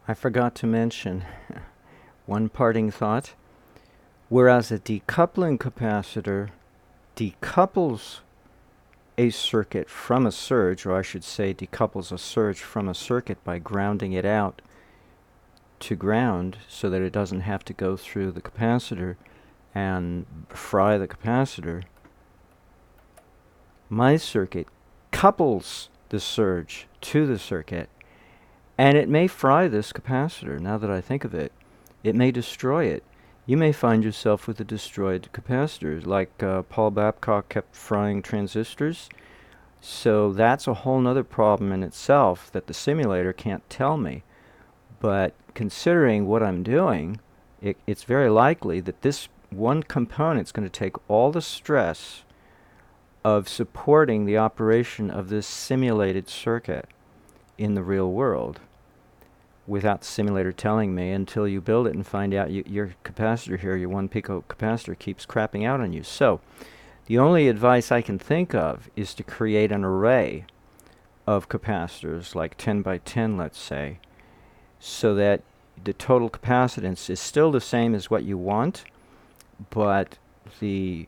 I forgot to mention one parting thought. Whereas a decoupling capacitor decouples a circuit from a surge, or I should say decouples a surge from a circuit by grounding it out to ground so that it doesn't have to go through the capacitor and fry the capacitor. My circuit couples the surge to the circuit, and it may fry this capacitor. Now that I think of it, it may destroy it. You may find yourself with a destroyed capacitor, like Paul Babcock kept frying transistors. So that's a whole nother problem in itself that the simulator can't tell me. But considering what I'm doing, it's very likely that this one component is going to take all the stress of supporting the operation of this simulated circuit in the real world without the simulator telling me, until you build it and find out your capacitor here, your 1 pico capacitor, keeps crapping out on you. So the only advice I can think of is to create an array of capacitors, like 10 by 10, let's say, so that the total capacitance is still the same as what you want, but the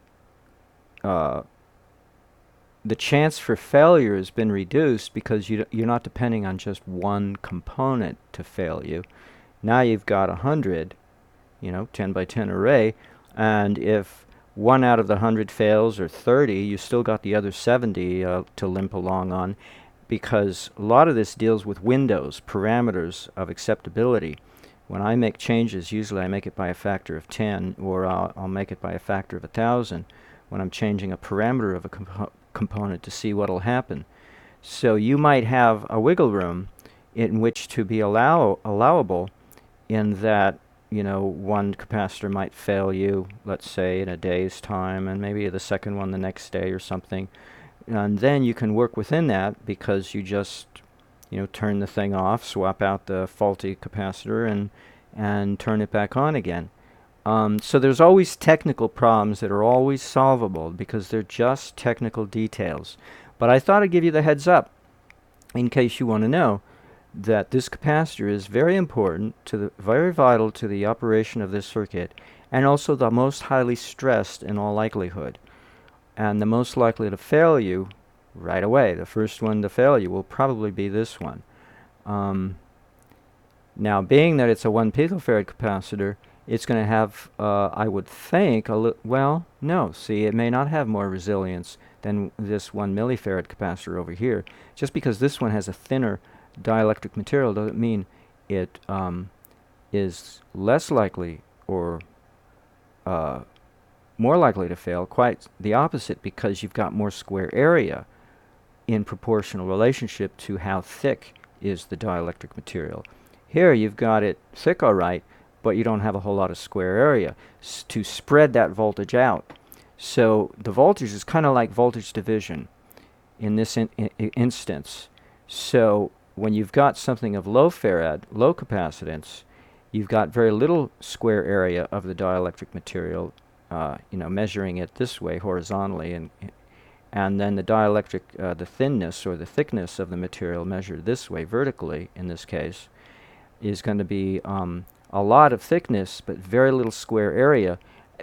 chance for failure has been reduced because you're not depending on just one component to fail you. Now you've got 100, 10 by 10 array, and if one out of the 100 fails, or 30, you still got the other 70 to limp along on, because a lot of this deals with windows, parameters of acceptability. When I make changes, usually I make it by a factor of 10, or I'll make it by a factor of 1,000 when I'm changing a parameter of a component to see what will happen. So you might have a wiggle room in which to be allowable, in that one capacitor might fail you, let's say, in a day's time, and maybe the second one the next day or something. And then you can work within that, because you just turn the thing off, swap out the faulty capacitor, and turn it back on again. So there's always technical problems that are always solvable, because they're just technical details. But I thought I'd give you the heads up, in case you want to know, that this capacitor is very important, very vital to the operation of this circuit, and also the most highly stressed in all likelihood, and the most likely to fail you right away. The first one to fail you will probably be this one. Now, being that it's a 1 picofarad capacitor, it's going to have, I would think, well, no. See, it may not have more resilience than this 1 millifarad capacitor over here. Just because this one has a thinner dielectric material doesn't mean it is less likely or more likely to fail. Quite the opposite, because you've got more square area in proportional relationship to how thick is the dielectric material. Here you've got it thick, all right, but you don't have a whole lot of square area to spread that voltage out. So the voltage is kind of like voltage division in this instance. So when you've got something of low farad, low capacitance, you've got very little square area of the dielectric material, measuring it this way horizontally, and then the dielectric, the thinness or the thickness of the material measured this way vertically, in this case, is going to be a lot of thickness but very little square area.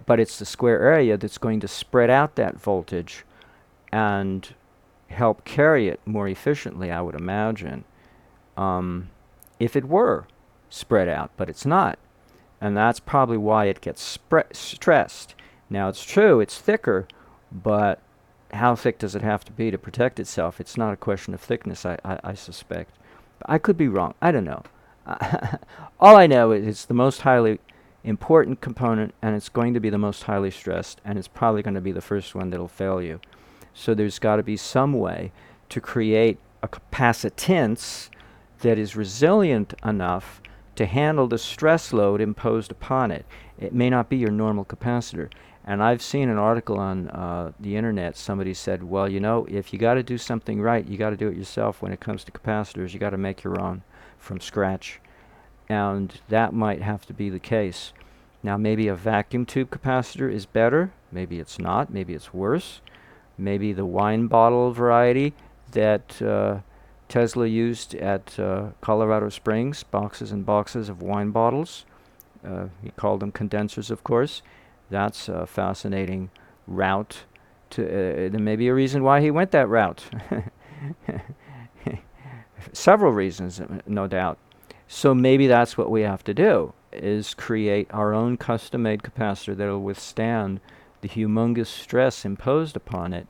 But it's the square area that's going to spread out that voltage and help carry it more efficiently, I would imagine, if it were spread out, but it's not. And that's probably why it gets stressed. Now, it's true, it's thicker, but how thick does it have to be to protect itself? It's not a question of thickness, I suspect. But I could be wrong. I don't know. All I know is it's the most highly important component, and it's going to be the most highly stressed, and it's probably going to be the first one that'll fail you. So there's got to be some way to create a capacitance that is resilient enough to handle the stress load imposed upon it. It may not be your normal capacitor. And I've seen an article on the internet. Somebody said, well, if you got to do something right, you got to do it yourself. When it comes to capacitors, you got to make your own from scratch. And that might have to be the case. Now, maybe a vacuum tube capacitor is better. Maybe it's not. Maybe it's worse. Maybe the wine bottle variety that Tesla used at Colorado Springs boxes and boxes of wine bottles. He called them condensers, of course. That's a fascinating route. There may be a reason why he went that route. Several reasons, no doubt. So maybe that's what we have to do, is create our own custom-made capacitor that will withstand the humongous stress imposed upon it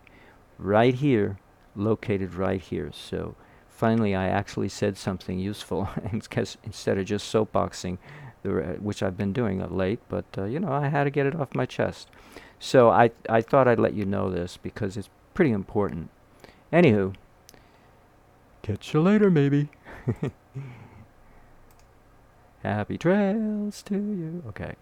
right here, located right here. So finally I actually said something useful instead of just soapboxing, which I've been doing of late, but you know, I had to get it off my chest. So I thought I'd let you know this because it's pretty important. Anywho, catch you later, maybe. Happy trails to you. Okay.